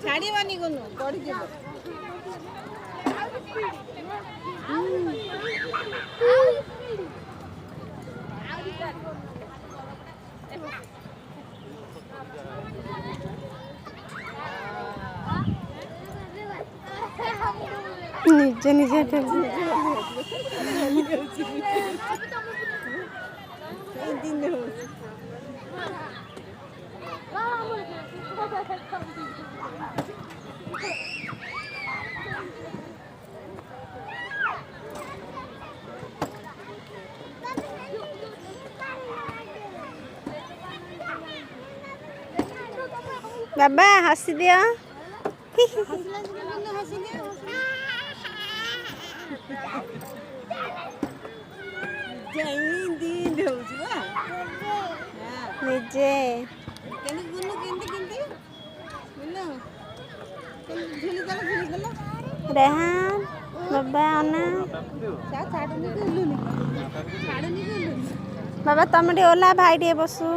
ଛାଡ଼ିବନି ଗୁନୁ ପଡ଼ିଯିବ। ନିଜେ ନିଜେ ବାବା ହସି ଦିଅ। ନିଜେ रेहान बाबा अना बाबा तुम ओला भाई बसु।